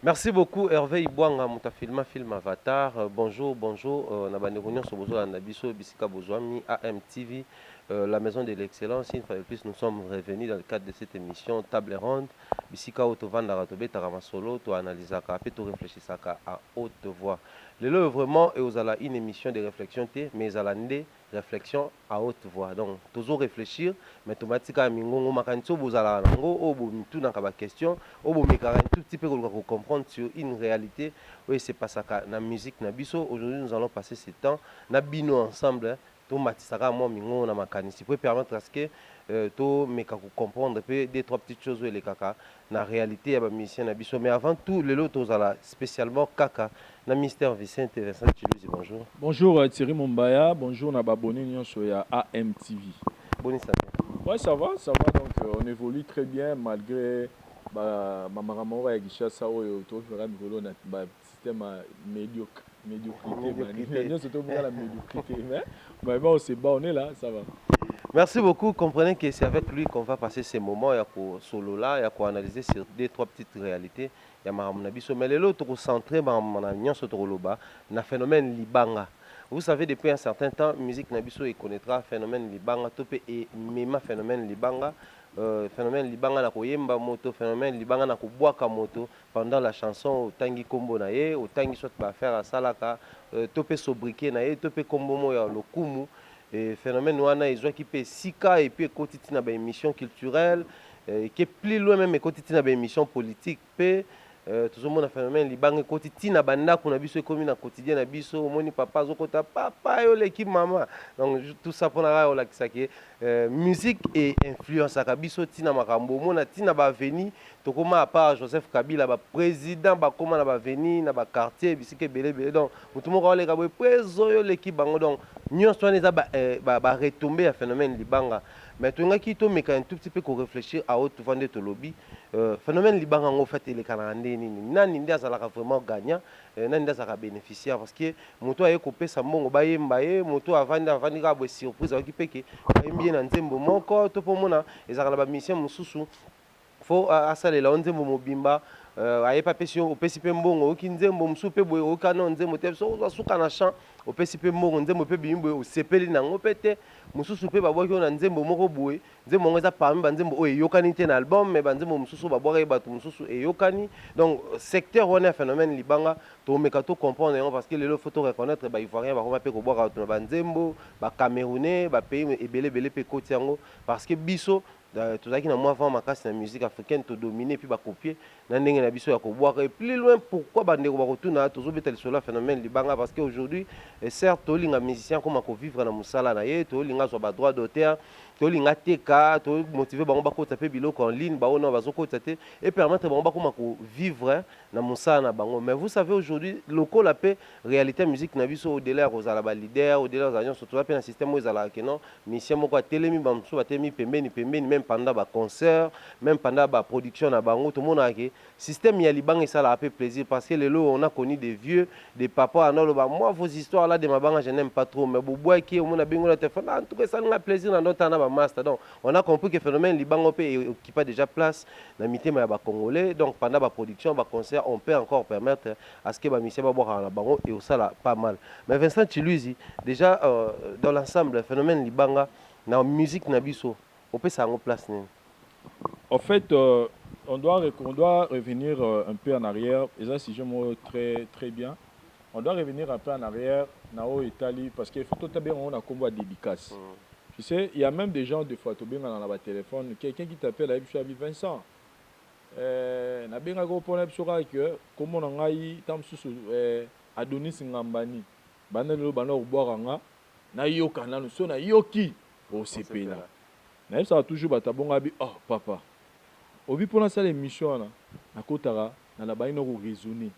Merci beaucoup Hervé Ibwanga Moutafilma Film Avatar. Bonjour, bonjour. On a bande réunion sur Bozo Nabiso Bisika Bozwami AMTV, la maison de l'excellence. Une fois de plus, nous sommes revenus dans le cadre de cette émission Table ronde. Bisika Otovanda Ratobe Taramasolo, to analysaka, puis to réfléchissaka à haute voix. Le lot vraiment est aux ala une émission de réflexion, mais à la réflexion à haute voix. Donc, toujours réfléchir, mais automatiquement, mingongo makanso bozala nango, obo tout dans la question, obo mekara un tout petit peu pour comprendre sur une réalité. Oui, c'est pas ça la musique na biso. Aujourd'hui, nous allons passer ce temps na bino ensemble. To matisaka moi mingongo na makanisi pour permettre à ce que to meka comprendre peu deux trois petites choses les kaka na réalité ya ba musicien na biso. Mais avant tout, le lot tozala spécialement kaka na Mystère Vicente Vincent Chiluzi. Bonjour. Bonjour Thierry Mombaya, bonjour Nababoni Nyonso ya AMTV. Bonne santé. Ouais, ça va, donc on évolue très bien malgré ma maman et Gisha Sao et auto je vais me système médiocrité. C'est tout la médiocrité, mais bon, c'est bon, on est là, ça va. Merci beaucoup. Comprenez que c'est avec lui qu'on va passer ces moments. Il y a solo là, il y a quoi analyser sur deux, trois petites réalités. Il y a Maram Nabiso. Mais l'autre concentré dans le phénomène Libanga. Vous savez, depuis un certain temps, musique Nabiso il connaîtra le phénomène Libanga. Topé et même phénomène Libanga. Phénomène Libanga na koyemba moto, phénomène Libanga na koboaka moto pendant la chanson Tangi Kombo na ye, Tangi soit ba faire à salaka, topé sobriqué na ye, topé Kombo mo ya lokumu. Et phénomène wana ils qui peut sika et puis quotidien na émission culturelle qui est plus loin même quotidien na émission politique pe tout le monde a phénomène libange quotidien na banda kuna biso comme na quotidien na biso moni papa zokota papa yo l'équipe maman donc tout ça pour na la kisaki musique et influence à biso tina makambo mona tina ba veni to koma à part Joseph Kabila ba président ba koma na ba veni na ba quartier bisike belé donc tout le monde ka préso yo l'équipe bango donc nous sommes retomber à phénomène libanga mais tu as qui un tout petit peu qu'on réfléchir à haute vendre de lobby phénomène libanga en fait il est canadien nani ndia ça vraiment gagnant nani ndia ça bénéficiaire parce que moto a coupé sa mbongo baye mbaye moto avanda ka bo surprise qui peke bien na nzembo moko to pomona ezaka ba mission mususu faut asalela nzembo mobimba ayepa pesi opesi pe mbongo oki nzembo musu pe boye okana nzembo te so osuka na champ opesi pe mbongo nzembo pe bimbo osepeli nango pete mususu pe babwaki na nzembo moko boye nzembo ngo eza parmi banzembo oyo eyokani te na album mais banzembo mususu babwaki bato mususu eyokani donc secteur wana ya phénomène libanga tomeka to comprendre yango parce que lelo faut to reconnaître ba ivoirien bakoma pe kobwaka bato na banzembo ba camerounais ba pays ebele pe koti yango parce que biso tozalaki na moi avant makasi na musique africaine to dominer puis ba copier na ndenge na biso ya kobwaka et plus loin pourquoi bandeko bakotuna tozobeta lisolo phénomène libanga parce que aujourd'hui certes tolinga musicien comme ko vivre na musala na ye tolinga zo ba droit d'auteur tolinga teka to motiver bango bakota pe biloko en ligne baona bazokota te et permettre bango bakoma ko vivre na musala na bango mais vous savez aujourd'hui local la paix réalité musique na biso au-delà rozala ba leader au-delà za nyon surtout pe na système ezala que non musicien moko atelemi bamso batemi pembeni même pendant ba concert même pendant ba production na bango tout le monde a que système ya libanga ça la fait plaisir parce que lelo on a connu des vieux des papas anolo ba moi vos histoires là de mabanga je n'aime pas trop mais boboy qui on a bingo la téléphone en tout cas ça nous a plaisir dans notre na ba master donc on a compris que phénomène libanga peut occuper déjà place dans mitema ya ba congolais donc pendant ba production ba concert on peut encore permettre à ce que ba musicien ba boire na bango et ça là pas mal mais Vincent Chiluzi déjà dans l'ensemble phénomène libanga na musique na biso on peut ça en place ni En fait, on doit revenir un peu en arrière, et ça, si je me très, très bien, on doit revenir un peu en arrière, Nao Italie, parce qu'il faut tout bien on a combat dédicace. Tu sais, il y a même des gens, des fois, tu bien dans le téléphone, quelqu'un qui t'appelle à Ibchabi Vincent. Na bien go pour que comme on a eu tam sous Adonis Ngambani, banelo bano boiranga, na yoka na so na yoki au CP là. Na ça toujours batabonga bi oh papa. Obi pour ça l'émission là, na kotara na la baino ko raisonner.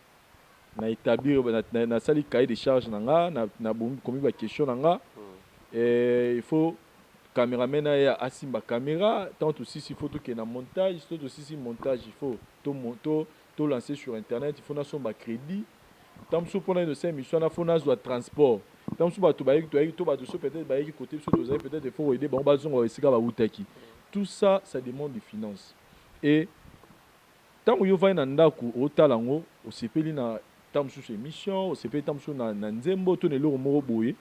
Na établir na sali cahier de charge na bombi comme ba question nanga. Et il faut caméraman ya asimba caméra tant aussi si photo que na montage tout aussi si montage il faut to lancer sur internet il faut na son ba crédit tant sous pour une émission na faut na zo transport tant sous ba to ba to ba so peut-être ba côté so to peut-être il faut aider bon ba zo esika ba utaki tout ça ça demande des finances et tant que yo va na ndako otalango osepeli na tam sur émission osepeli tam sur na nzembo to neloko moko boye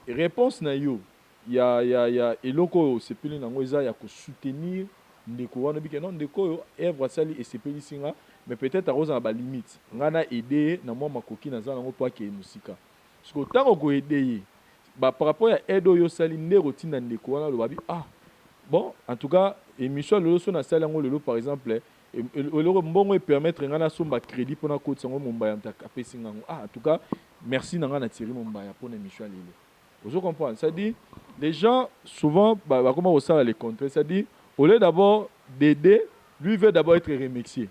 réponse na yo ya eloko osepeli nango eza ya kosoutenir ndeko wana bike non ndeko oyo œuvre asali esepeli singa mais peut-être akoza na balimite ngai na aide na mwa makoki naza nango mpo akeye mosika soki ntango koede ye par rapport ya aide oyo osali nde kotinda ndeko wana lobabi ah bon en tout cas émission lelo so nasali yango lelo par exemple eloko mbongo epermettre ngai nasomba crédit mpona kotisa yango mombaya mtaka apesi ngango ah en tout cas merci na ngai na Thierry Mombaya mpona émission ya lelo ozo comprendre c'est-à-dire les gens souvent bakoma kosala les contraires c'est-à-dire au lieu d'abord d'aider lui veut d'abord être remercié.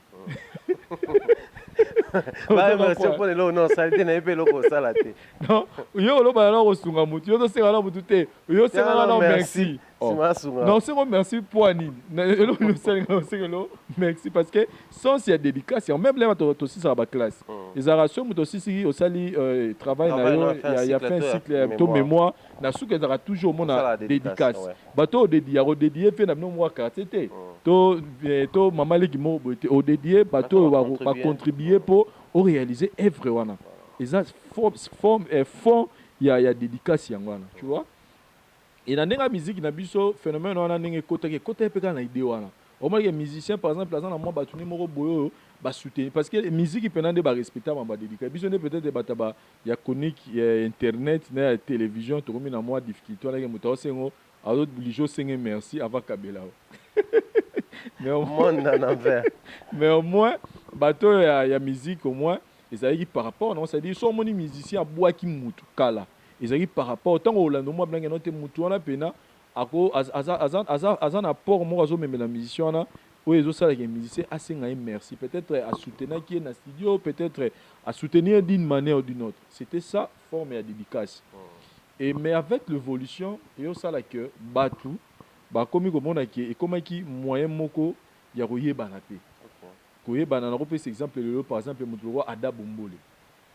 Non, ça a été un peu loco, ça là. Non, yo lo ba na ko sunga mutu, yo to senga na mutu te, yo senga na merci. Non, c'est merci pour Anine. Merci parce que sans cette dédicace, même là tu aussi ça va classe. Les arations mutu aussi au sali travail na il y a fait un cycle to mémoire, na sou que ça toujours mon dédicace. Bato dédié fait na moi quartier to maman leki mo au dédié bato va contribuer pour réaliser œuvre wana. Et ça forme il y a dédicace wana, tu vois. Et dans la musique na biso phénomène wana ndenge côté pe kana idée wana. Au moins les musiciens par exemple là na moi batuni moko boyo ba soutenir parce que musique penande ba respecter ba dédicace. Biso ne peut-être bataba ya conique internet na télévision to komi na moi difficulté wana ke muto sengo a d'autres lijo senge merci avant kabela. Mais au moins bato ya musique au moins ils arrivent par rapport non c'est dire sont moni musicien bois qui mutu kala ils arrivent par rapport autant au lando moi blanc non te mutu wana pena ako azan apport moi azo même la musicien na ou ils ça les musiciens assez merci peut-être à soutenir qui est dans studio peut-être à soutenir d'une manière ou d'une autre c'était ça forme ya dédicace et mais avec l'évolution et ça là que batu ba komi ko mona ki et comment qui moyen moko ya koyebana te koyebana na ko pesa exemple lelo par exemple mutu ko Ada Bombole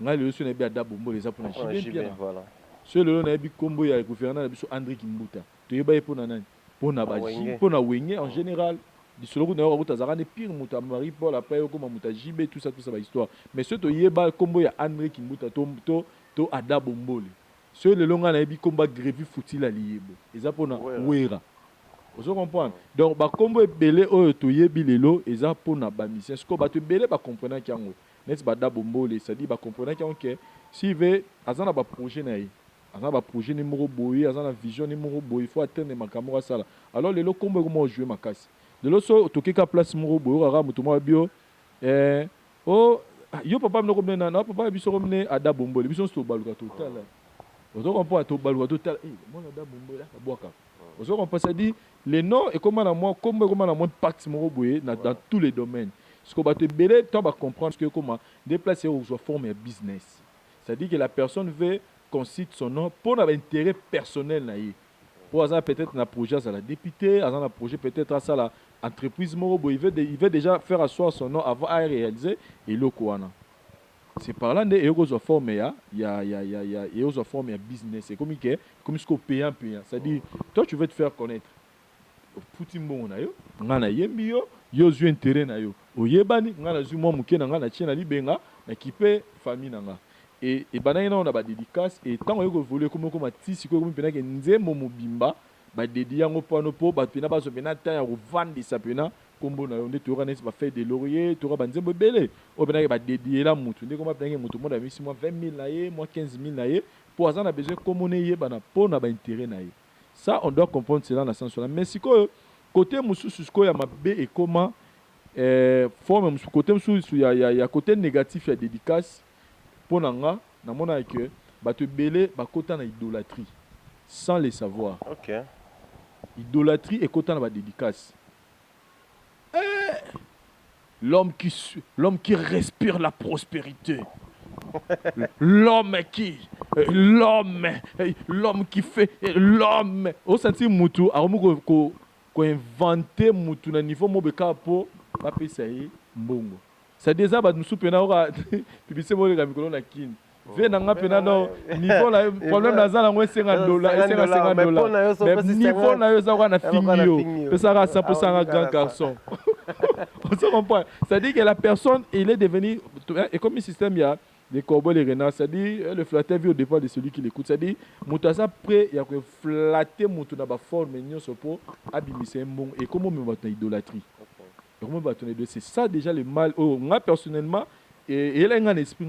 nga lelo so na bi Ada Bombole za pona chibé voilà so lelo na bi kombo ya gouverneur na biso André Kimbuta to yeba pona nani pona ba pona wenye en général di solo ko na ko tazaka ne pire mutu Marie Paul après ko muta JB tout ça ba histoire mais so to yeba kombo ya André Kimbuta to Ada Bombole so lelo nga na bi komba Grévi Foutila liyebo eza pona wera. Vous comprenez? Donc, bah, comme vous belé au toyebi lelo, et ça pour na ba mission. Ce que bah tu belé bah comprendre qu'il y a un, n'est-ce pas d'abombo les, ça dit bah comprendre qu'il y a un que si veut, azana ba projet naï, azana ba projet numéro boy, azana vision numéro boy, il faut atteindre ma caméra ça là. Alors lelo comme comment jouer ma casse. Lelo so toke ka place numéro boy, rara mutumo bio, oh yo papa me ko mena na papa biso ko mena Ada Bombole, biso sto baluka total. Vous comprenez to baluka total, moi Ada Bombole là boaka. Vous comprenez ça dit les noms et comment la moi pacte dans tous les domaines. Ce qu'on va te belé, tu vas comprendre que comment déplacer aux formes et business. C'est-à-dire que la personne veut qu'on cite son nom pour un intérêt personnel. Pour exemple peut-être un projet à la députée, un projet peut-être à ça l'entreprise il veut déjà faire asseoir son nom avant à réaliser et le quoi. C'est par là que les formes il y a formes et business. C'est comme ce qu'on paye. C'est-à-dire toi tu veux te faire connaître. Puti mbongo na yo ngana yembi yo zu intérêt na yo oyebani ngana zu mo muke na ngana tiena libenga na kipe famille na nga et banana na ba dédicace et tant yo voler comme matisi ko pena ke nzembo mobimba ba dédi yango pano po ba pena ba zo pena ta ya revendre sa pena kombo na yo nde to organise ba fête de laurier to ba nzembo belé o pena ke ba dédier la mutu nde ko ba pena ke mutu mo da misi mo 20000 na ye mo 15000 na ye pour azana besoin comme on ye bana po na ba intérêt na ye. Ça, on doit comprendre cela dans le sens là. Mais si côté mususu ya mabe et comment forme côté mususu ya côté négatif ya dédicace pour nanga na mona que ba te belé ba kota na idolâtrie sans le savoir. OK. Idolâtrie et kota na ba dédicace. L'homme qui respire la prospérité. L'homme qui fait l'homme au senti mutu aromu ko inventer mutu na niveau mobeka po ba pesa yi mbongo ça déjà ba nous pena ora publicité mo le mikolo na kin ve na nga pena no niveau la problème na zala ngo $50 mais niveau na yo za kwa na finio pesa ka 100% grand garçon. On se comprend. C'est-à-dire que la personne, il est devenu Et comme le système, il y a les corbeaux, les renards, c'est-à-dire le flatteur vit au départ de celui qui l'écoute. C'est-à-dire, Moutasa prêt, il y a que flatter Moutou dans la forme, pour abîmer un bon. Et comment me battre idolâtrie? Comment me battre idolâtrie? C'est ça déjà le mal. Oh, moi personnellement, et il a un esprit,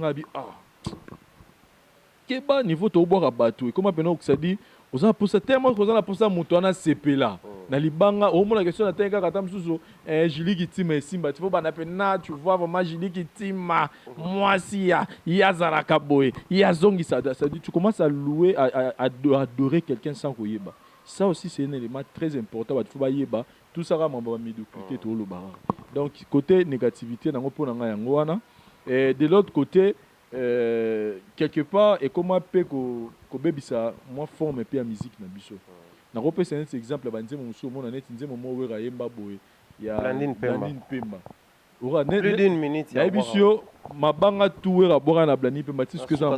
quel bas niveau tu boire à bateau? Et comment maintenant ça dit? Vous avez poussé tellement que vous avez poussé Moutou na CP là. Na libanga, au moins la question de tenga katam suso, Julie qui time simba, tu vois banapena, tu vois vraiment Julie qui time, moi si ya zaraka boy, ya zongi ça dit tu commences à louer, à adorer quelqu'un sans koyeba. Ça aussi c'est un élément très important, il faut pas yeba, tout ça va m'envoyer médiocrité tout le bar. Donc côté négativité, na ngopo na yango wana, et de l'autre côté quelque part et comment peut que baby ça moi forme et puis la musique na biso na repé c'est un exemple banze mon sou mon net nze mo wera yemba boy ya Blandine Pemba ora plus d'une minute ya biso mabanga tout wera bora na Blandine Pemba ti ce que ça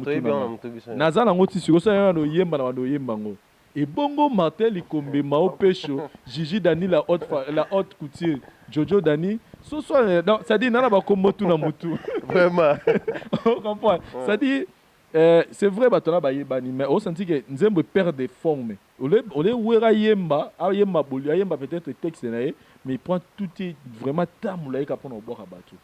na za na ngoti siko ça no yemba na no yemba ngo et bongo Martin Likombe Mao Pecho Gigi Dani la haute couture Jojo Dani ce soit ça dit nana ba kombo tout na mutu vraiment on comprend ça dit c'est vrai batona ba yebani mais on senti que nzembo perd des formes ole wera yemba yemba boli yemba peut-être texte na mais il prend tout est vraiment tamula ka pour boire bateau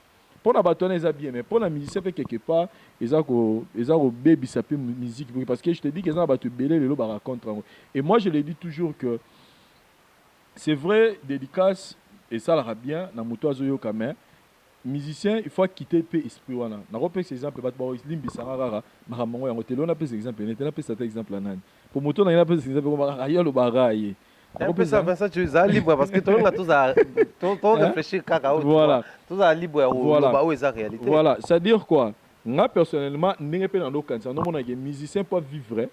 pour la batona ils bien mais pour la musicien fait quelque part ils ont baby ça peut musique parce que je te dis qu'ils ont battu belé le ba raconte et moi je le dis toujours que c'est vrai dédicace et ça la bien na moto azoyo kamen musicien il faut quitter peu esprit wana na repère ces exemples bat ba limbi sarara mahamongo yango telo na peu exemple ne tena peu cet exemple nan pour moto na peu exemple ko ba ya lo baraye un peu ça Vincent tu es libre parce que toi on a tous réfléchir kaka voilà tous à libre voilà ou eza réalité voilà c'est à dire quoi moi personnellement ndenge pe na ndo kanisa no mona que musicien pour vivre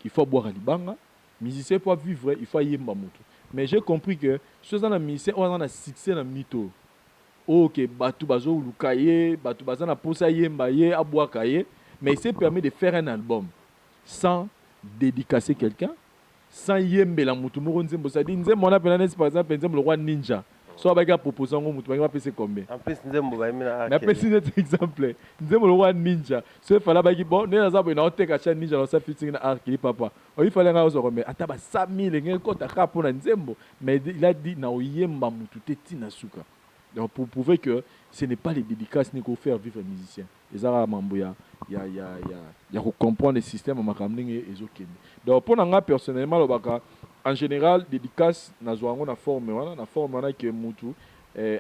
il faut boire à libanga musicien pour vivre il faut yemba moto mais j'ai compris que ceux dans la musicien on a succès na mytho ok batu bazo lukaye batu bazana posa yemba ye abwaka ye mais il s'est permis de faire un album sans dédicacer quelqu'un sans yembela mutu moko nzembo ça dit nzembo on appelle par exemple nzembo le roi ninja so abaka proposer ngo mutu banga pese combien en plus nzembo ba mina mais après c'est exemple nzembo le roi ninja so fala baki bon ne naza bona oteka cha ninja dans sa featuring na Arkeli papa il fallait nga ozo mais ataba 5000 ngel kota ka pona nzembo mais il a dit na oyemba mutu teti na suka. Donc pour prouver que ce n'est pas les dédicaces qui vont faire vivre un musicien. Et ça, il y a comprendre le système et donc pour moi personnellement, en général, dédicace na forme que mutu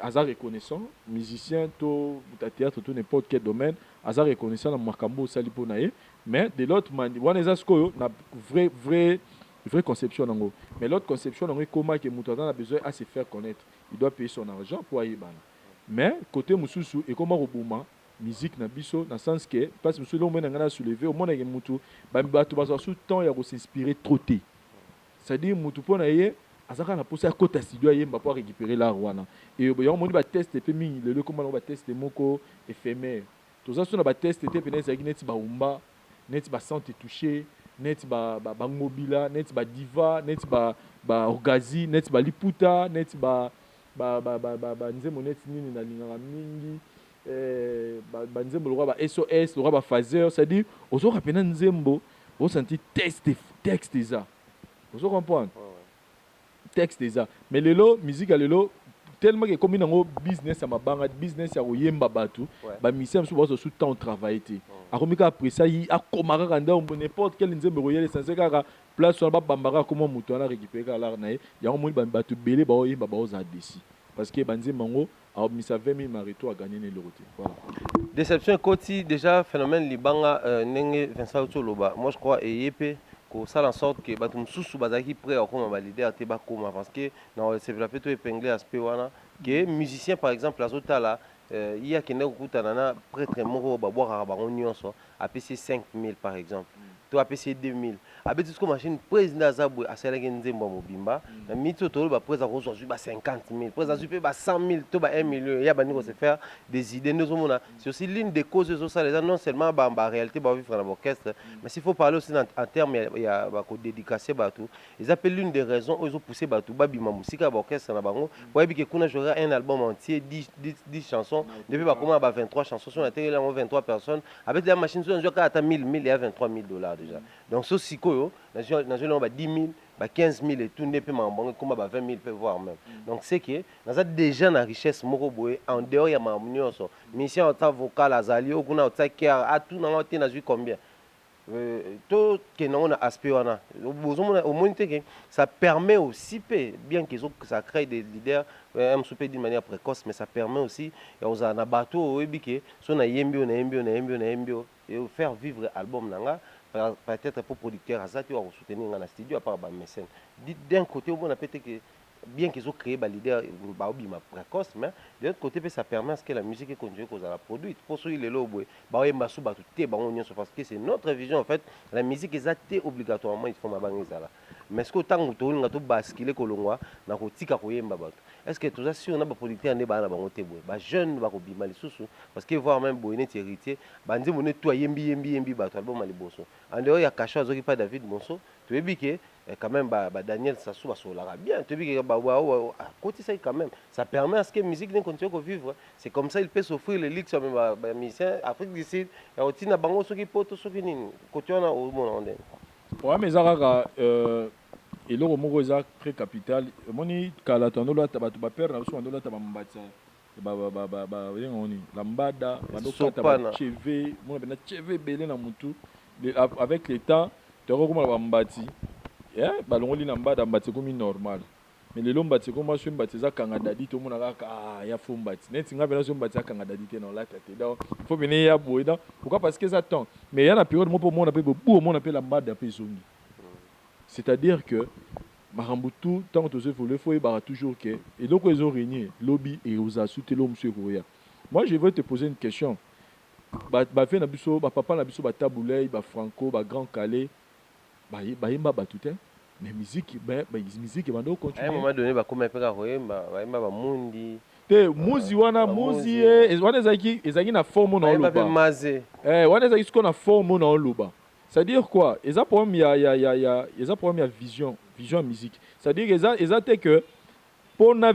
hasard reconnaissant musicien to théâtre to n'importe quel domaine hasard reconnaissant na makambo salipo na mais de l'autre manière wana ezasko na vraie conception nango mais l'autre conception nango comment que mutu a besoin à se faire connaître il doit payer son argent pour aller bana mais côté mususu et comment robuma musique na biso dans sens que parce que mususu lo mena ngana soulever au monde que mutu ba bato ba sous temps ya ko s'inspirer trop tôt c'est-à-dire mutu pona ye azaka na posa kota studio yemba pour récupérer l'art wana et yo moni ba test pe mingi le comment ba test moko éphémère tout ça sur ba test te pena za net ba umba net ba santé touché net ba mobila net ba diva net ba orgazi net ba liputa net ba nzembo net nini na lingaka mingi ba nzembo le roi ba SOS le roi ba phaser c'est-à-dire ozo rapena nzembo o senti texte ça ozo comprendre texte déjà mais lelo musique à lelo tellement que comme nango business à mabanga business ya oyemba batu ba misem so bozo sous temps travail té akomika après ça yi akomaka kanda n'importe quel nzembo royal essentiel kaka place sur ba bambara comment mutu ana récupérer l'art na ya mo batu belé ba oyemba ba oza desi parce que banze mango a misa 20000 marito a gagner le roté voilà déception côté déjà phénomène libanga nenge Vincent Toloba moi je crois et ça en sorte que bato mususu bazaki prêt à comme valider ate ba koma parce que na se développer to épingler aspect wana que musicien par exemple azota là il y a qui n'a kutana na prêtre moko ba boire ba nyonso a pc 5000 par exemple to apesi 2000 abeti siko machine président azabwe asalaki nzembo mobimba na mito to ba président ko zwa ba 50000 président zupe ba 100000 to ba 1 million ya bani ko se faire des idées nous mona c'est aussi l'une des causes de ça les gens non seulement ba réalité ba vivre dans l'orchestre mais s'il faut parler aussi en termes il y a ba ko dédicacer ba tout ils appellent l'une des raisons ils ont poussé ba tout ba bima musika ba orchestre na bango pour que kuna j'aurai un album entier 10 chansons depuis ba comment ba 23 chansons sur la télé là 23 personnes avec la machine sur un à 1000 il y a 23 000 $ déjà donc ce siko dans ba 10 000 ba 15 000 et tout n'est pas mambo comme ba 20 000 peut voir même donc c'est que dans ça déjà na richesse moko boye en dehors ya mamunyo so mission en vocal azali okuna otsakia à tout na te na ju combien tout que non a aspect wana au moins que ça permet aussi bien qu'ils ont ça crée des leaders un peu d'une manière précoce mais ça permet aussi aux na bateau ebike so na yembi et faire vivre album nanga peut-être pour producteur azati ou soutenir dans studio à part ba mécène d'un côté on a peut-être que bien qu'ils ont créé des leaders précoce, mais de l'autre côté, ça permet à ce que la musique continue à la produire. Pour ceux qui sont parce que c'est notre vision en fait. La musique est obligatoirement, il faut ma banque. Mais ce que tant que tu as basculé kolongwa, na kotika koyemba bato. Est-ce que tout ça si on a des producteurs ne bana bango te boy, ba jeune ba ko bima lisusu parce que voir même boy net héritier, ba nze moné to yembi bato album aliboso. En dehors il y a Kacho azoki pas David Monso, tu es biké quand même Daniel Sassou va solara bien, tu es biké côté ça quand même, ça permet à ce que la musique continue à vivre. C'est comme ça il peut s'offrir les ligues sur mes musiciens Afrique du Sud, il y a aussi na bango soki poto soki nini, côté on a au monde. Ouais mais Zara et le mot est très capital. Moni kala tanola tabatu ba père na so ndola tabambata. Lambada, cheve, moi ben cheve belé na mutu avec le temps, tu recommence bambati. Balongoli lambada mbati comme normal. Mais le lombati comme so mbati za kangada dit to mona ka ya fo mbati. Net nga bena so mbati kangada dit non la tête. Donc faut venir ya boida. Pourquoi parce que ça tend. Mais il y a la période moi pour moi on appelle beau on appelle lambada pe zongi. C'est-à-dire que Marambutu, tant que tu veux, il faut toujours que. Et donc, ils ont régné, lobby et aux assoutes l'homme sur Roya. Moi, je veux te poser une question. Papa Nabiso, Taboulay, Franco, Grand Calais, Yemba Batouté. Mais musique, musique, va donc continuer. À un moment donné, comme un peu à Royemba, Mundi. Muzi wana muzi wana ezaki na forme na loba. Wana ezaki ce qu'on a forme na loba. C'est-à-dire quoi? Il y a problème vision musique. C'est-à-dire que pour la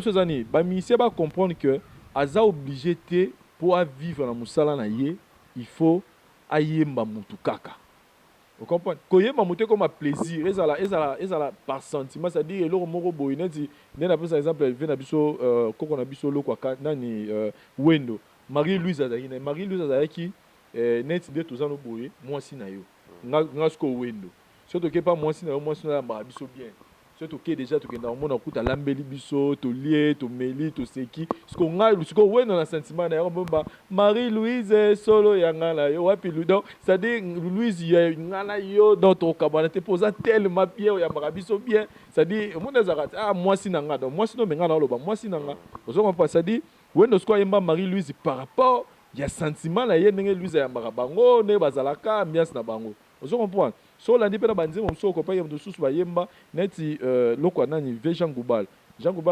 chose année, il va comprendre que aza obligé pour vivre dans musala na ye, il faut ayemba mutu kaka. Vous comprenez? Koyemba mutu comme un plaisir, ezala par sentiment, c'est-à-dire le moro boyineti, n'a pas exemple vient biso koko na biso lo kwa nani wendo. Marie-Louise Azaki net de tous nos boyé moi si na yo nga sko wendo surtout que pas moi si na yo moi si na ba biso bien surtout que déjà to kenda mona kuta lambeli biso to lié to meli to seki sko wendo na sentiment na yo bomba Marie-Louise solo yanga la yo wapi ludo ça dit Louise ya ngana yo dans ton cabane te posa tellement bien ya marabiso bien ça dit mona zakata moi si na nga donc moi si no menga na loba moi si na nga ozo comprendre ça dit wendo sko yemba Marie-Louise par rapport il y a sentiment là yé n'engé lui ya marabango ne bazalaka ambiance na bango vous comprenez so la ndi pe na banzi mo so ko pa yem susu ba yemba neti loko nani Jean Goubal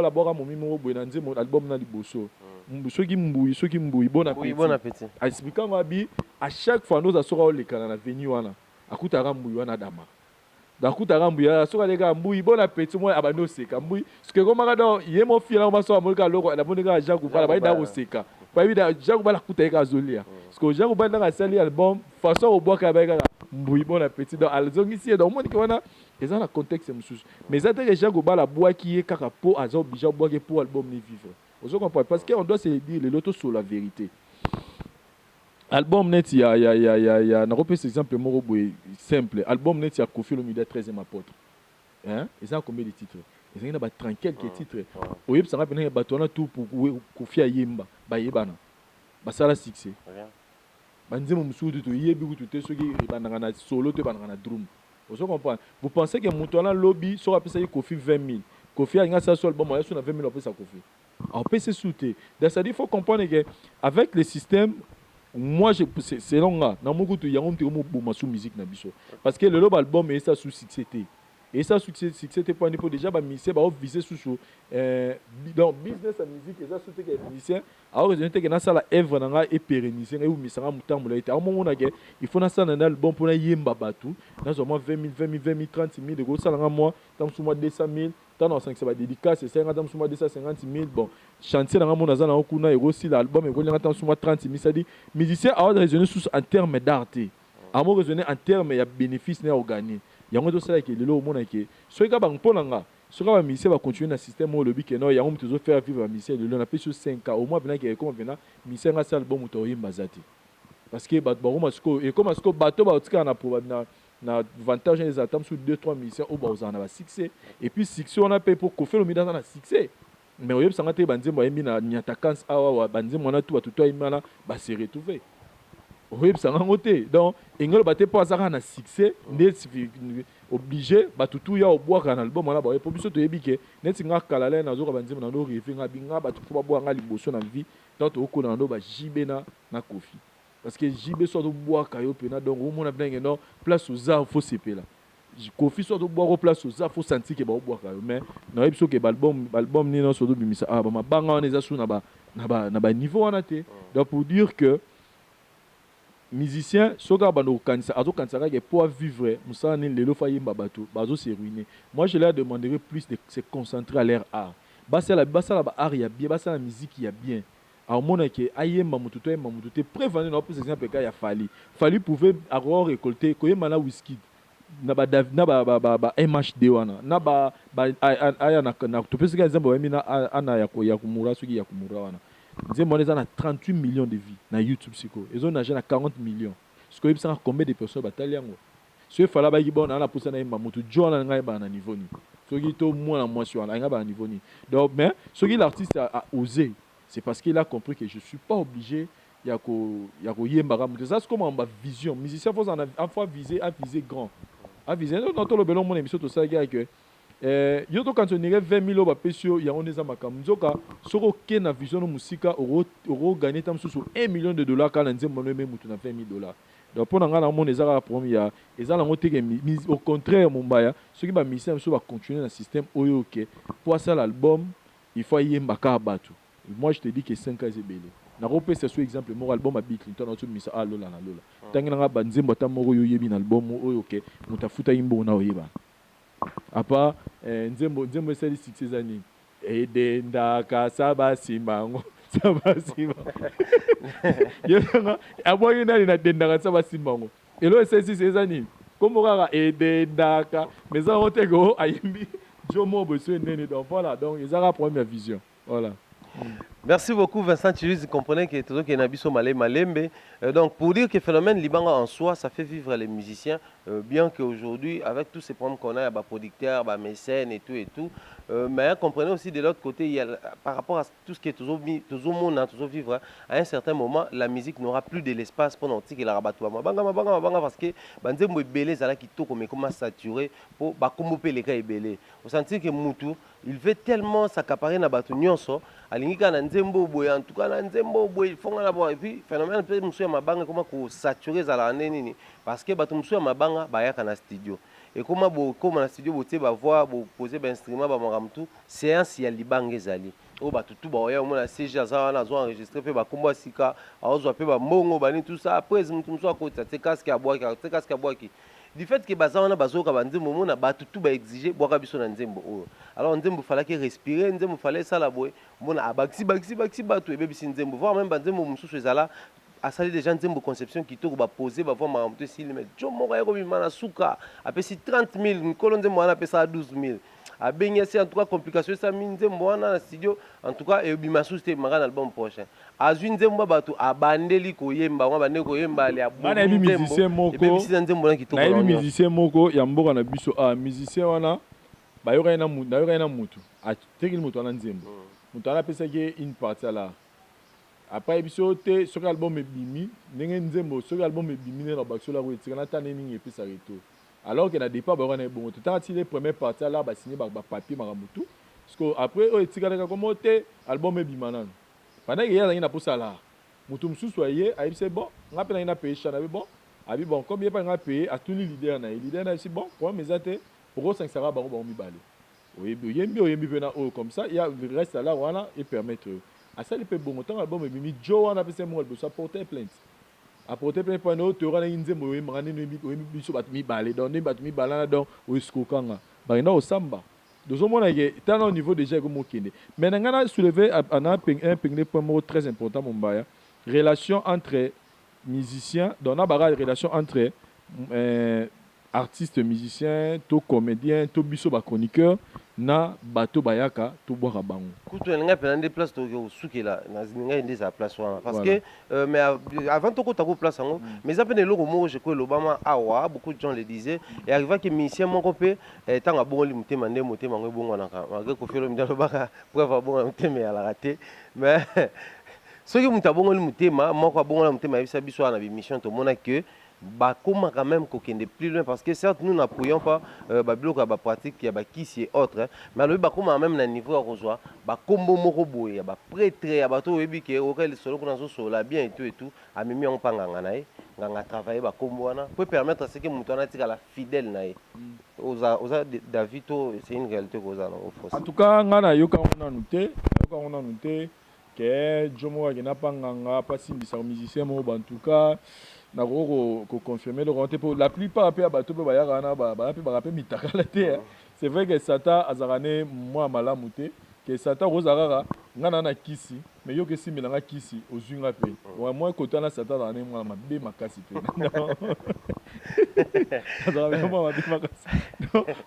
abora mo mimo bo na nzemo album na liboso soki mbui bon appétit expliquant abi à chaque fois nous asura le kana na venue wana akuta mbui wana dama d'akuta mbui asura le ga mbui bon appétit moi abano seka mbui ce que comme ngado yemo fila ma so amolika loko na bonika Jean Goubal ba ida ko seka pas évident Jean Goubal akuta ka zolia parce que Jean Goubal na sali album façon au bois ka ba mbui bon appétit donc alzongi si donc moni wana eza na contexte mususu mais ça que Jean Goubal a bois qui est kaka po azo obligé bois que pour album ni vivre vous comprenez parce que on doit se dire le loto sur la vérité album net il y a na repère exemple moko boy simple album net il y a Kofi Olomide 13e apôtre hein et ça combien de titres ils ont ba 30 quelques titres au yeb ça va venir batona tout pour Kofi Ayemba ba yebana ba sala succès banzemo musudu to yebi ku te soki bandanga na solo te bandanga na drum vous comprenez vous pensez que mutona lobby sera payé Kofi 20 000 Kofi a ça sur album il y a 20 000 après ça Kofi on peut se souter donc ça dit il faut comprendre que avec le système moi c'est long là na moko to yango mte mo boma sous musique na biso parce que le lob album et ça sous succès et ça succès te point pour déjà ba musicien ba viser sous dans business à musique et ça sous que musicien alors je te que na ça la œuvre na et pérenniser et ou misanga mutambo là à un moment na que il faut na ça na album pour na yemba batu na au moins 20 000 30 000 euros ça na moi dans sous moi 200 000 dans 5 ça va dédicace c'est 50 dans sous moi 250 000 bon chantier na mon na okuna et aussi l'album et ko na sous moi 30 000 ça dit musicien a raisonner sous en termes d'art a mo raisonner en termes il y a bénéfice na gagner yango to sala ke lelo omona ke soki ka bang ponanga soki ba musicien va continuer na système au lobby ke no yango mtezo faire vivre ba musicien lelo na peso 5 ans au moins bina ke comme bina musicien nga sala album to yimba zati parce que ba roma sko et comme sko bato ba otika na probable na avantage des attentes sur 2 3 musiciens au ba ozana ba succès et puis succès on a payé pour ko faire le midana na succès mais oyeb sanga te banzembo yembi na nyatakans awa banzembo na tout to imana ba se retrouver oui, ça va monter. Donc, il y a un succès, obligé, tout ya au boire un album, on a pour plus de ébiquer. Net singa kalala na zo banzim na no rivinga binga ba faut boire nga liboso na vie. Donc au kono na ba jibe na kofi. Parce que jibe soit de boire kayo pena donc au monde bien non place aux arts faut seper là. Kofi soit de boire au place aux arts faut sentir que ba boire kayo mais na biso que album ni non so do bimisa ah ba mabanga on eza sou na ba niveau on a té. Donc pour dire que musicien soga bando kanisa azo kanisa que pour vivre musa ni lelo fa yimba bato bazo se ruiner. Moi je leur demanderais plus de se concentrer à leur art. Basa la ba art ya bien, basa la musique ya bien. Alors mon que ayemba mututo yemba mututo prévenir na plus exemple ka ya Fali pouvait avoir récolté koyemba na whisky na ba MHD wana na ba aya na to pesa exemple wa mina ana ya kumura suki ya kumura wana. Nous avons 38 millions de vies sur YouTube. Ils ont 40 millions. Ce que vous savez combien de personnes bataillent. Ce qu'il fallait que vous ayez poussé à moto John à niveau ni. Ce qui est au moins moi sur à niveau ni. Donc mais ce que l'artiste a osé, c'est parce qu'il a compris que je suis pas obligé ya ko yemba moto. Ça c'est comme ma vision. Musicien faut en fois viser à viser grand. À viser dans tout le belon mon émission tout ça que yo to quand on irait 20 000 ba pesio ya on eza makamzoka soko ke na vision no musika oro gagner tam sous 1 million de dollars quand nzembo no même mutu na 20 000 dollars. Donc pour nga na mon ezaka premier ya eza na ngoteke au contraire mombaya ceux qui ba musicien so va continuer dans système oyo ke pour ça l'album il faut yemba ka batu. Moi je te dis que 5 ans c'est belé. Na repé c'est sur exemple mon album à Bill Clinton on misa lola na lola. Tangi nga banzembo ta moko yo yebi na album oyo ke mutafuta yimbo na oyeba. Apa nzembo esali succès ani edendaka sabasimbango yona aboyi nani na dendaka sabasimbango elo esali succès ani kombo kaka edendaka mais ça oteko ayimbi jomo besoin nene donc voilà donc ils ont la première vision voilà. Merci beaucoup Vincent Chirus, vous comprenez que tout est nabiso malembe. Donc pour dire que le phénomène Liban en soi, ça fait vivre les musiciens, bien qu'aujourd'hui, avec tous ces problèmes qu'on a, il y a producteurs, mécènes et tout, mais comprenez aussi de l'autre côté, il y a, par rapport à tout ce qui est toujours monde, toujours vivre, à un certain moment, la musique n'aura plus de l'espace pour nous dire qu'il a rabattu parce que banzembo belé zala qui toko mais comment saturer pour bakomboper les gars belé. Vous sentez que Moutou, il veut tellement s'accaparer na batu nyonso, alingika na nzembo boy en tout cas na nzembo boy fonga na boy et puis phénomène peut musu ya mabanga comment ko saturer zala nini parce que batu musu ya mabanga bayaka na studio. Et comment comme na studio boté ba voix bo poser ba instrument ba mangamtu séance ya libanga ezali. O batu tout ba oya mona CG za na zo enregistrer pe ba kombo sika azo pe ba mbongo bani tout ça après mutu musu akota te casque ya bois te casque ya bois ki. Du fait que bazana bazoka banzembo mona batu tout ba exiger boka biso na nzembo oyo. Alors nzembo fallait que respirer nzembo fallait ça la boy mona abaxi batu e bebisi nzembo voir même banzembo mususu ezala asali déjà nzembo conception kitoko ba poser ba voir makamto s'il met jo moko yako bimana suka apesi 30 000 nkolo nzembo wana pesa 12 000 abenya c'est en tout cas complication ça nzembo wana na studio en tout cas e bimasu c'était magan album prochain azwi nzembo bato abandeli koyemba wana bande koyemba ali abona ebi musicien moko bebisi nzembo na kitoko na ebi musicien moko ya mboka na biso musicien wana bayoka na mutu atekili mutu wana nzembo mutu wana pesaki une partie là. Après biso te soki album ebimi ndenge nzembo soki album ebimi na bakso la koetika na tane mingi epesa retour alors que na départ ba wana bongo tata ti les premières parties là ba signer ba papier maramutu parce que après o etika ka comme te album ebima nan pendant que yala na posa là moto mususu aye ayebise bon nga mpe nangi na paye chana abi bon abi bon comme ye mpa nga paye atuni leader na ye leader na yebisi bon problème eza te okosangisaka bango mibale oyembi mpe na oyo comme ça ya reste ala wana epermettre oyo asali mpe bongo ntango album ebimi jo wana apesa mongo liboso aporte plainte apporte plainte mpo na oyo toyoka nangi nzembo oyembaka nini oyembi biso bato mibale donc ndenge bato mibale wana donc oyesukokanga bakenda kosamba tozomona ke tana au niveau déjà ekomokende mais na ngai na soulever un point moko très important mombaya relation entre musiciens donc na baka relation entre artiste musicien to comédien to biso bachroniqueur na bato bayaka to bwaka bango kutu elinga mpenza nde place tokosukela ngai nde eza place wana parce que mais avant tokota ko place yango mais eza mpe na eloko moko jeko elobama awa beaucoup de gens le disaient et arrivaki musicien moko mpe ntango abongoli motema nde motema yango ebongwanaka malgré kofielo midi alobaka preuve abongola motema eyalaka te mais soki moto abongoli motema moko abongola motema ayebisa biso wana na bimission tomona que bakoma quand même kokende plus loin parce que certes nous n'appuyons pas babiloko ya bapratique ya bakisi et autres mais alobi bakoma même na niveau ya kozwa bakombo moko boye ya baprêtre ya bato oyebi ke oka lisolo kuna azosola bien et tout amemi yango mpa nganga na ye nganga travaille bakombo wana po permettre ce que moto wana atikala fidèle na ye oza David to c'est une réalité koza nango fausse en tout cas nga nayoka ngo nanu te ke jomo akenda mpa nganga mpa simbisa musicien moko en tout cas ko confirmer le renté pour la plupart pe bato pe bayaka wana ba pe ba pe mitakala te c'est vrai que Sata azarane moi malamu te que Sata rozarara ngana na kisi mais yo ke simela nga kisi ozunga pe wa moi kota na Sata azarane moi mabe makasi pe azarane moi mabe makasi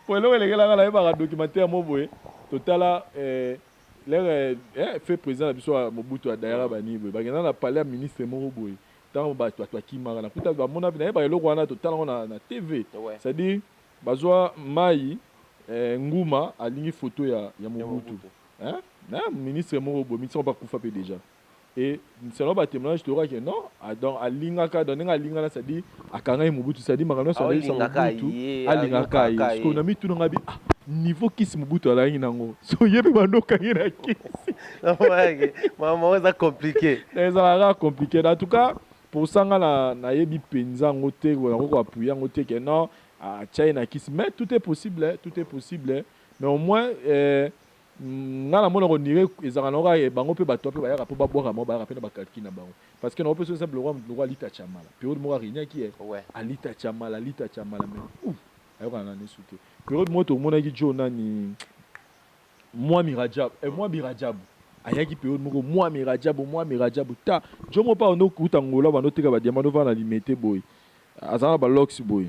pour le ngela ngala ba documentaire mo boye totala l'air fait président la biso Mobutu adayara bani boye ba ngena na parler ministre mo boye tant bato akimaka na kuta bamona pe na ye baeloko wana totala ngo na tv c'est-à-dire bazwa mai nguma alingi photo ya Mobutu na ministre moko bo ministre bakufa pe déjà et selon batémoignage toyoka non donc alingaka donc ndenge alingana c'est-à-dire akanga ye Mobutu c'est-à-dire makambo nyonso alingisa Mobutu alingaka ye parce que na mitunanga bi niveau kisi Mobutu alangi nango so ye mpe bandokangi na kisi maman eza compliqué ezalaka compliqué en tout cas pour ça na yebi penza ngo te ko appuyer ngo te que non tchai na kisi mais tout est possible mais au moins nga na mona ko nire ezaka na ka bango pe bato pe bayaka po babwaka mo bayaka pe na bakalki na bango parce que na opeso simplement roi lita chamala période mo rinya ki alita chamala mais ayoka na nesuke période mo to mona ki jona ni moi mirajab moi mirajab ayaki période moko moi mirajabu ta jomo pa ono kuta ngola bando teka ba diamant va na limité boy azana ba lox boy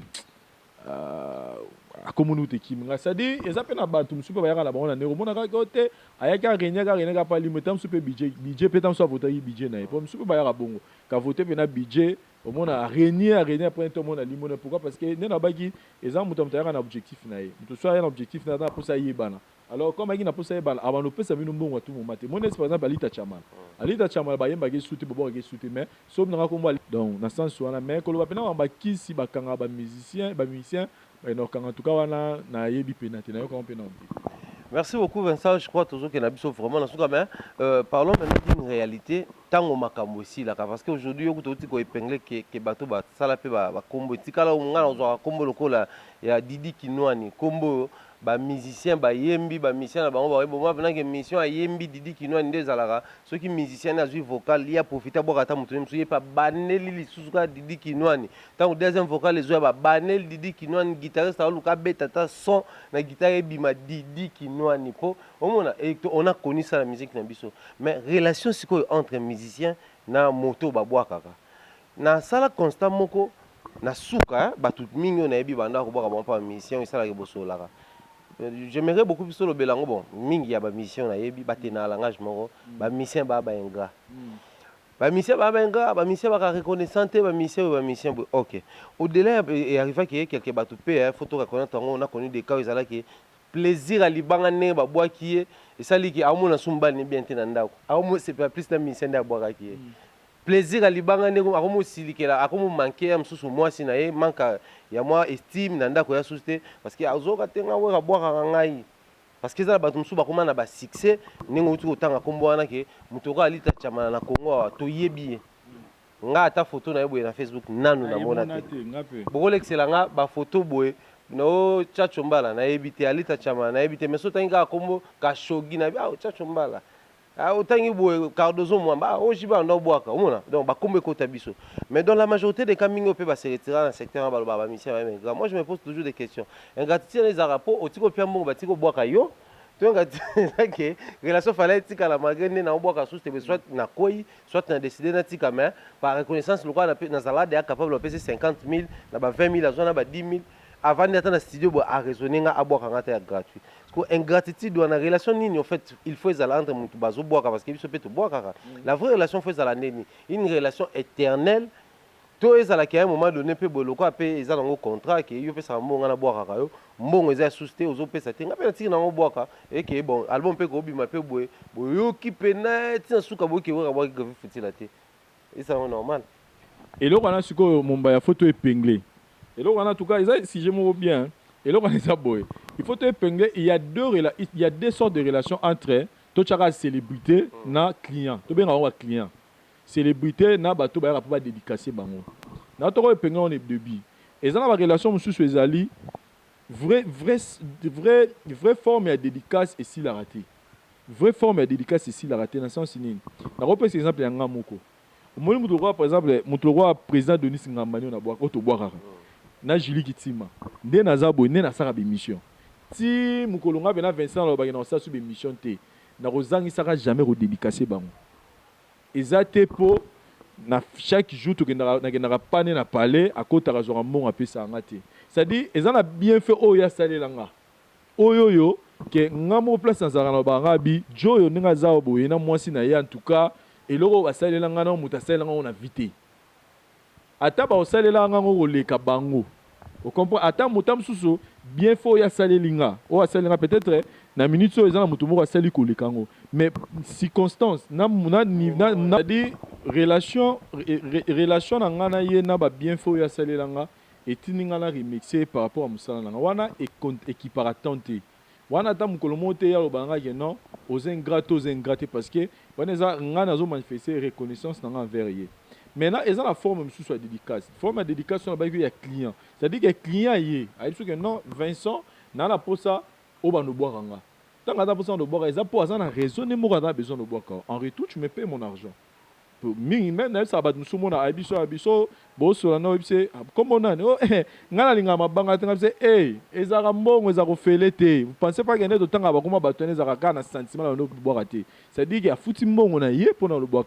akomunu te kiminga c'est-à-dire eza pe na bato musupe bayaka na bango na nero mona ka kote ayaki renya pa limité musupe budget pe tam so voter budget na po musupe bayaka bongo ka voter pe na budget au mona renya après tout mona limona pourquoi parce que nena baki eza muto mutayaka na objectif na ye muto so ya na objectif na ta pour ça yebana alors comme il n'a pas ça bal avant nous peut ça venir bon à tout moment mon par exemple alita chamal ba yemba ke souté bobo ke souté mais so na ko donc na sens wana mais ko lo ba pena ba kisi ba kanga ba musicien ba no kanga tout cas wana na yebi penate na yo ko pena. Merci beaucoup Vincent, je crois toujours qu'il y a vraiment dans ce cas parlons maintenant d'une réalité tant au makambo aussi là parce qu'aujourd'hui yo ko ko épingler que bato ba sala pe ba kombo tikala ngana zo kombo lokola ya Didi Kinwani kombo ba musicien ba yembi ba musicien na bango ba moi pendant que mission a yembi Didi Kinwani nde zalaka ceux qui musicien na zui vocal il a profité bo kata mutu msuye pa baneli lisusu ka Didi Kinwani tant deuxième vocal les zo ba baneli Didi Kinwani guitariste a luka beta ta son na guitare bima Didi Kinwani po on a connu ça la musique na biso mais relation siko entre musicien na moto ba bwa kaka na sala constant moko na suka batu mingi na yebi banda ko bwa ba musicien isala ke bosolaka. J'aimerais beaucoup plus le belango bon mingi ya ba mission na yebi batena langage moko ba mission ba ingra ba mission ba reconnaissante ba mission OK au-delà et arriva que quelque batu pe photo reconnaître on a connu des cas où ils qui plaisir à libanga ne ba bois qui et ça li ki amu na sumba ni bien tena ndako amu c'est pas plus na mission da bois qui plaisir à libanga ne amu silikela amu manquer amsusu moi si na ye manka ya moi estime na ndako ya société parce que azoka tenga wera boire ngai parce que ça bato musu bakoma na ba succès ningo uti otanga kombo wana ke mutoko alita chama na Congo to yebi nga ata photo na boye na Facebook nanu na mona te bokolekisela nga ba photo boye no Chacho Mbala na ebite Alita Chama na ebite mesota nga kombo Kashogi na Chacho Mbala autangi boye Cardozo Mwamba ojiba ndo bwaka omona donc ba kombe kota biso mais dans la majorité des cas mingo pe ba se retirer dans le secteur ba ba mission ba moi je me pose toujours des questions ingratitude les rapports otiko pia mbongo batiko bwaka yo donc que relation fallait tika la malgré na bwaka sous te soit na koi soit na décider na tika mais par reconnaissance le quoi na salade est capable de payer 50 000 na ba 20 000 à zona ba 10 000 avant d'être dans le studio bo a raisonner nga abwaka ngata ya gratuit. Parce que ingratitude dans la relation nini en fait il faut les entre mutu bazo bwaka parce que biso peut bwaka la vraie relation faut la nini une relation éternelle to ezala ki à un moment donné pe boloko pe ezala ngo contrat que yo pe sa mbonga na bwaka yo mbongo eza susté ozo pe sa tenga pe na tiki na ngo bwaka et que bon album pe ko bima pe boye boyo ki pena tina suka boye ke wa bwaka ke fitila te et ça c'est normal et là on a siko momba ya photo épinglée et là on a en tout cas si je me bien et là on est ça boy il faut te épingler il y a deux sortes de relations entre toi tu as célébrité na client to bien on client célébrité na bato ba pas dédicacer bango na to épingler on est début et ça na ba relation musu sur ezali vraie forme de dédicace et si la raté vraie forme de dédicace et si la raté dans sens nini na repose exemple ya ngamoko moi mutu roi par exemple mutu roi président Denis Ngambani na boa to boa na Julie Kitima nde naza boye nde nasaka bémission ti mukolonga bena Vincent lobaki na osasu bémission te na kozangisaka jamais redédicacer bango eza te po na chaque jour nakendaka pane na palais akotaka zwaka mbongo apesa yanga te c'est-à-dire eza na bien fait oyo asalelanga oyo ke nga moko place nazalaka na banga bi jo oyo ndenge aza boye na mwasi na ye en tout cas eloko basalelanga na moto asalelanga ngo na vite ata baosalelanga ngo koleka bango o comprend ata moto mosusu bien faux ya salelinga o asalinga peut-être na minute so ezana moto moko asali koleka ngo mais circonstance na dit relation na ngana ye na ba bien faux ya salelanga etininga na remixer par rapport à musala nanga wana équiparateur wana ta mukolo mote ya lobanga ke non aux ingrates parce que wana za ngana zo manifester reconnaissance nanga envers ye. Maintenant, ils ont la forme de sous dédicace. Forme de dédicace, on a un client. C'est-à-dire que le client y est. Il faut que non, Vincent, n'a pas pour ça, au bas de boire. Tant qu'on a besoin de boire, ils ont pour ça raisonnement qu'on a besoin de boire. En retour, tu me payes mon argent. Même ça va nous sommes à abisso, boss sur la noix, comme on a, n'a linga ma banque, ils ont bon, ils ont fait l'été. Vous pensez pas qu'il y a de temps à comment bâtonner les aracans à sentiment de boire. C'est-à-dire qu'il y a foutu bon, on a yé pour le boire.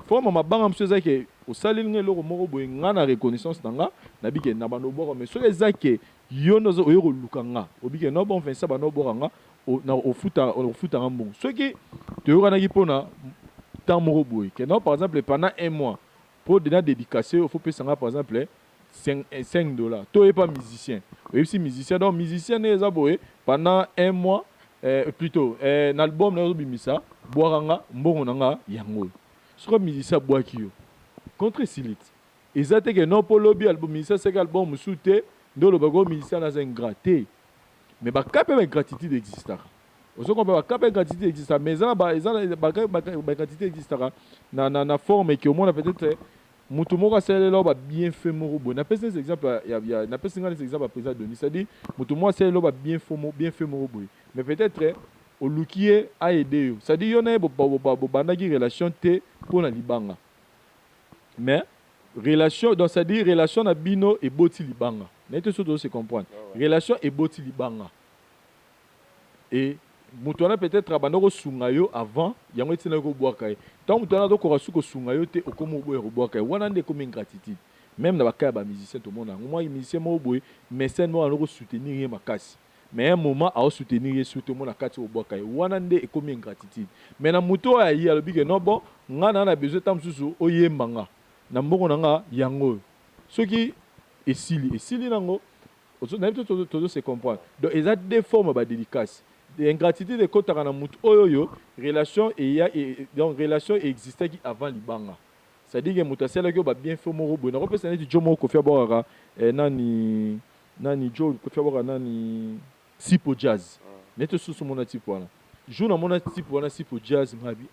Faut ma banque, monsieur, que au salinge le moro boy ngana reconnaissance nanga na bike na bano boko mais so ezake yo nozo oyo lukanga obike no bon Vincent bano boranga na ofuta ngambon ce qui te yora na kipona tant moro boy que non par exemple pendant un mois pour donner dédicacer il faut payer ça par exemple $5 toi est pas musicien et si musicien donc musicien ne zaboé pendant un mois plutôt l'album na bimisa boiranga mbongo nanga yango so musicien boaki yo contre Silit. Et ça que non pour lobby album musicien c'est album souté dans le bago musicien dans un graté. Mais ba cap de gratitude existera. Aussi qu'on peut ba cap de gratitude existera mais ça ba gratitude existera na forme que au moins peut-être mutu moko sele lo ba bien fait moro bon. Na pese exemple ya na pese ngana exemple président Denis ça dit mutu moko sele lo ba bien fait moro bon. Mais peut-être au lukier a aidé yo. Ça dit yo na bo bandaki relation te pour na libanga. Mais relation donc ça dit relation na bino et boti libanga n'était surtout se comprendre relation et boti libanga et mutona peut-être abanoko sungayo avant yango etina ko boaka tant mutona to ko suko sungayo te okomo boye ko boaka wana nde comme ingratitude même na bakaya ba musicien to mona moi musicien mo boye mécène mo anoko soutenir ye makasi mais un moment a soutenir ye surtout mona kati ko boaka wana nde comme ingratitude mais na muto ayi alobi ke non bon ngana na besoin tam susu oyembanga na mbongo nanga yango soki esili nango tout se comprendre donc ils ont des formes de dédicace ingratitude de kotaka na mutu oyo relation et donc relation existait qui avant libanga c'est-à-dire que mutu asala ko ba bien fait moko bona ko pesa neti jomo ko fia bora nani jo ko fia bora nani sipo jazz neti susu mona tipo wana jour na mona tipo wana sipo jazz mabi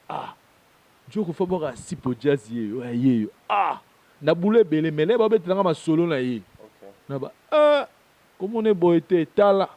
jo ko fia bora sipo jazz ye na boule belé mais les babé tanga ma solo na ye na ba comme on est boité tala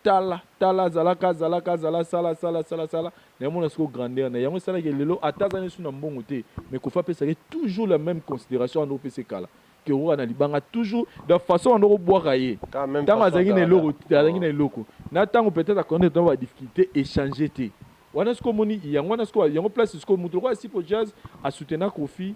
zalaka zala sala na mon asko grandeur na yango sala ke lelo atazani suna mbongo te mais ko fa pesa toujours la même considération en OPC kala que on a libanga toujours de façon on boire ye tant azangi na loko azangi na loko na tango peut-être à connaître dans la difficulté échanger te wana sko moni yango wana sko yango place sko mutu ko si pour jazz a soutenir Kofi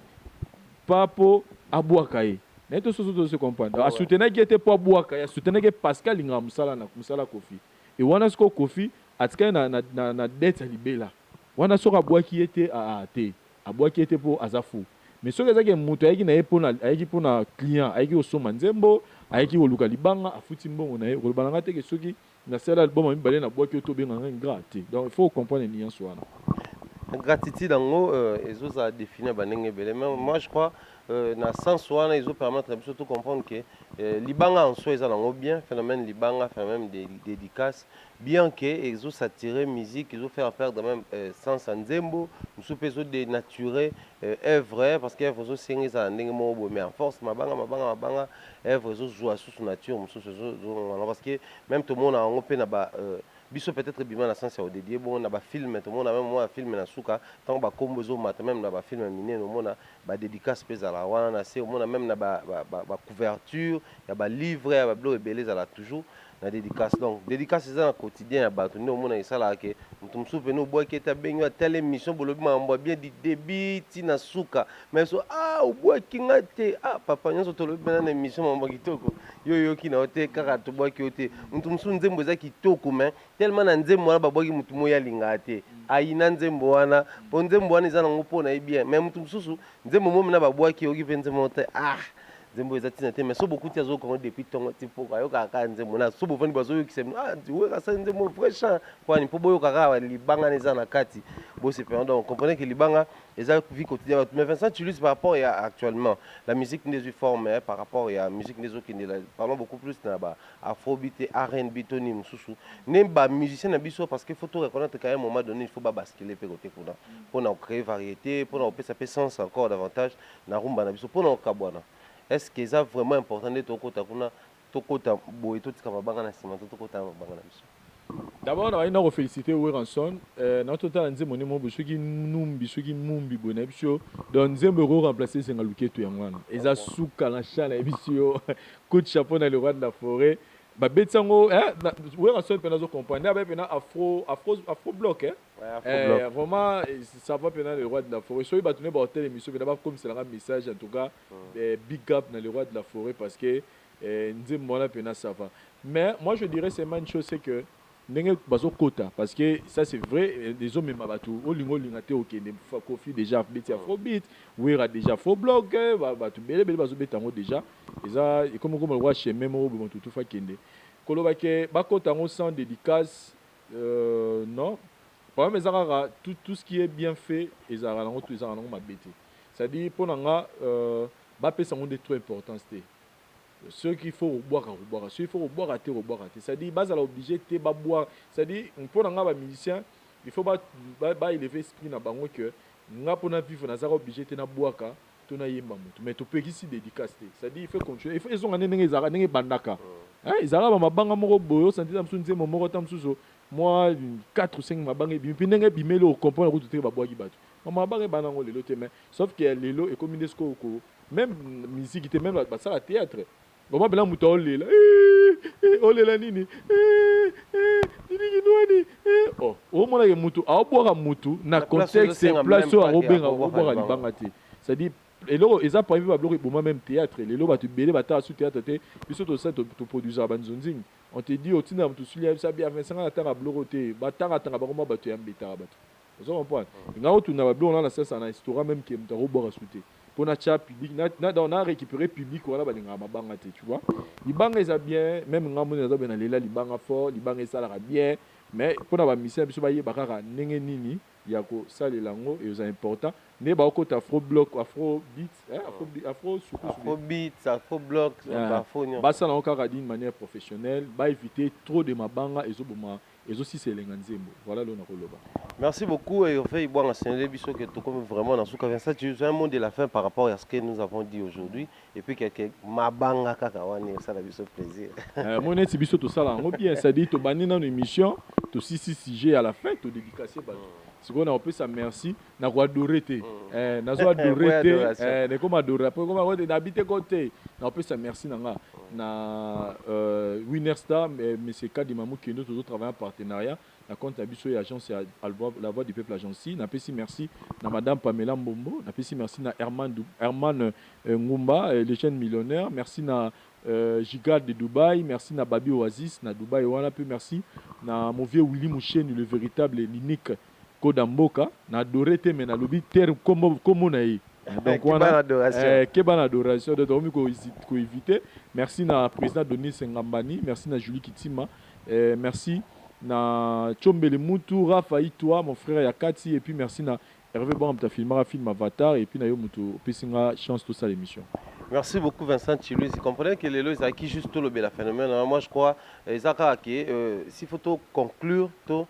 papo abwaka ye na to soso se comprendre a soutenir qui était pour abwaka ya soutenir que Pascal linga musala na musala Kofi et wana sko Kofi atika na dette libela wana so abwaki était a te abwaki était pour azafu mais ce que ça mutu ayiki na ayiki pona client ayiki osoma nzembo ayiki oluka libanga afuti mbongo na ye kolobanga te ke soki na sala album mi balé na bwaki to benga ngate donc il faut comprendre ni yanso wana gratitude en haut, ils ont défini mais moi je crois dans le sens où ils ont permis de surtout comprendre que Libanga en soi ils ont bien phénomène Libanga phénomène des dédicaces bien que ils ont satiré musique ils ont fait affaire de même sens en zembo nous ils ont dénaturé œuvre parce que ils ont signé ça mais en force mabanga œuvre ils ont joué sous nature parce que même tout le monde a un peu biso peut-être bima na sens ya dédié bon na ba film tout monde même moi film na suka tant ba kombozo mat même na ba film miné no mona ba dédicace pesa la wana na c'est mona même na ba couverture ya ba livre ya ba blo ebelé za la toujours na dédicace donc dédicace c'est un quotidien ya ba no mona isala ke mutum soupe no boy ke ta benyo telle émission bolobi mambo bien di débit tina suka mais so o boy kinga te papa nyoso to lobi na émission mambo kitoko yo kina ote kaka to boy ki ote mutum su nzembo za kitoko mais tellement na nzembo wana baboki mutu moya linga te ayina nzembo wana po nzembo wana eza nango mpona bien mais mutu mosusu nzembo momi na babwaki oki mpe nzembo te nzembo eza tina te mais so bokuti azokongo depuis ntongo ti mpo ayoka kaka nzembo na so bofandi bazoyokisa wekasa nzembo fraîche kwani mpo boyoka kaka libanga na eza na kati bosepena donc comprenez que libanga eza vie quotidien bato mais Vincent Tulus par rapport ya actuellement la musique ndezwi forme par rapport ya musique ndezokende parlons beaucoup plus na ba afrobeat et R&B toni mosusu ne ba musicien na biso parce que faut tout reconnaître qu'à un moment donné il faut ba basculer pe côté kuna pour créer variété pour opesa pe sens encore davantage na rumba na biso pour na kabwana est-ce que c'est vraiment important de tokota kuna tokota boy to tika mabanga na sima tokota mabanga na biso d'abord on va féliciter Weranson notre temps nzembo ne mo bisoki numbi soki mumbi bona biso donc nzembo ro remplacer sengaluke to yangwana eza suka na chala biso coup de chapeau dans le roi de la forêt ba betsango Weranson pena zo comprendre ba pena afro bloc vraiment ça va pena le roi de la forêt so ba tourner ba hôtel émission pena comme c'est un message en tout cas big up dans le roi de la forêt parce que nzembo na pena ça va mais moi je dirais c'est une chose c'est que ndenge bazo kota parce que ça c'est vrai les hommes mabatu olingo lingate okende Kofi déjà beti afrobeat wera déjà faux blog batu bele bazo betango déjà eza comme le roi chemin mo bo tout fa kende koloba ke bakota ngo sans dédicace non pas mais ça tout ce qui est bien fait ezara ngo tout ezara ngo mabete ça dit pour nga ba pesa ngo de trop importance té ceux qu'il faut boire ceux qu'il faut boire c'est-à-dire base à l'obligé te ba boire c'est-à-dire pour nga ba musicien il faut ba élever esprit na bango que nga pour na vivre na za obligé te na boaka to na yemba mutu mais to peut ici dédicace c'est-à-dire il faut continuer il faut ils ont ngane ezara ndenge bandaka ezara ba mabanga moko boyo santé msu nzemo moko tamsuzo moi 4 ou 5 mabanga bi ndenge bimelo comprendre ko te ba boaki batu mabanga banango lelo te mais sauf que lelo et comme Nesco ko même musique était même ça la théâtre bon bela muta olela olela nini nini nwani mona ke mutu aobwaka mutu na contexte place aobenga obwaka libanga te c'est dire eloko eza prévu ba bloko boma même théâtre lelo batu bele bata sous théâtre te biso to ça to produire banzonzing on te dit otina mutu sulia ça bien 25 ans atanga bloko te batanga tanga bakoma batu ya mbeta batu vous comprenez ngao tuna ba bloko na ça na histoire même que mutu obwaka souté pour na chat public na récupérer public wala balinga mabanga te tu vois libanga eza bien même ngambo na zabena lela libanga fort libanga esala bien mais pour na ba mission biso ba yebaka ndenge nini ya ko salelango et c'est important ne ba ko ta afro block afro beat afro block afro nyo ba ça na okaka d'une manière professionnelle ba éviter trop de mabanga ezoboma et aussi c'est l'enganzembo. Voilà le nakoloba. Merci beaucoup et on fait bon enseigner biso que tout comme vraiment dans ce cas ça tu un mot de la fin par rapport à ce que nous avons dit aujourd'hui et puis quelques mabanga kaka wani ça la biso plaisir. Moi net biso tout ça là, on bien ça dit to bani dans émission, to six sujets à la fin, to dédicacé ba. Si on a peu ça merci na ko adorer té. Na zo adorer té, ne comme adorer après comme on d'habiter côté. Na peu ça merci na Winnerstar mais c'est cas de Mamou qui nous toujours travailler en partenariat. Na compte abiso et agence la voix du peuple agence. Na peu merci na madame Pamela Mbombo, na peu merci na Herman Ngumba, les jeunes millionnaires, merci na Giga de Dubaï, merci na Babi Oasis na Dubaï, voilà peu merci na mon vieux Willy Mouchen, le véritable l'unique Kodamboka na adoré te mais na lobi terre comme on a eu. Donc voilà que bonne adoration de dormir ko éviter. Merci na président Denis Ngambani, merci na Julie Kitima, merci na Chombele Moutou, Rafaï toi mon frère Yakati et puis merci na Hervé Bam ta film Avatar et puis na yo Moutou pesinga chance tout ça l'émission. Merci beaucoup Vincent Chilouis. Vous comprenez que les lois qui juste tout le bel phénomène. Moi je crois s'il faut conclure tout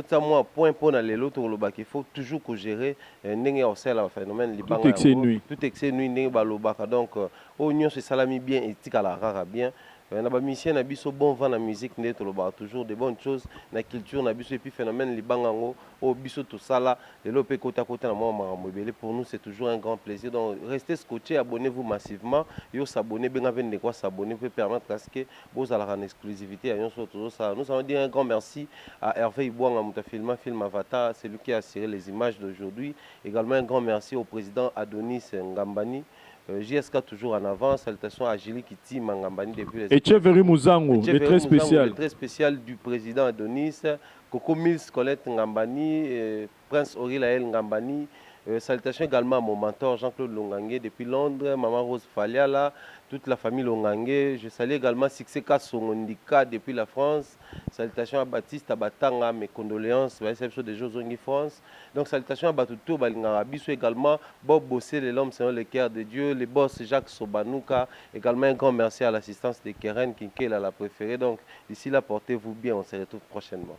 ça moi point pour dans les lots il faut toujours que gérer n'engé au sel phénomène tout excès nuit n'engé balobaka donc oignon c'est salami bien et tikala rara bien. Na ba musicien na biso bon vent na musique nde toloba toujours de bonnes choses na culture na biso et puis phénomène libangango au biso tout ça là les lopé côté à côté na moi mobile pour nous c'est toujours un grand plaisir donc restez scotché abonnez-vous massivement yo s'abonner bien avec de quoi s'abonner peut permettre à ce que vous allez en exclusivité à toujours ça nous allons dire un grand merci à Hervé Ibouanga film Avatar c'est lui qui a assuré les images d'aujourd'hui également un grand merci au président Adonis Ngambani. JSK toujours en avant, salutations à Julie Kiti Mangambani depuis les... Et Tcheveri Mouzango, le très spécial. Le très spécial du président Adonis, Coco Mills, Colette Ngambani, Prince Aurilael Ngambani, salutations également à mon mentor Jean-Claude Longangé depuis Londres, Maman Rose Faliala, toute la famille Longangé. Je salue également Sixeka Songondika depuis la France. Salutations à Baptiste Abatanga, mes condoléances, réception des Jeux Zongi France. Donc salutations à Batuto Balingarabiso également, Bob Bossé, l'homme selon le cœur de Dieu, les boss Jacques Sobanouka, également un grand merci à l'assistance de Keren Kinkel à la préférée. Donc d'ici là, portez-vous bien, on se retrouve prochainement.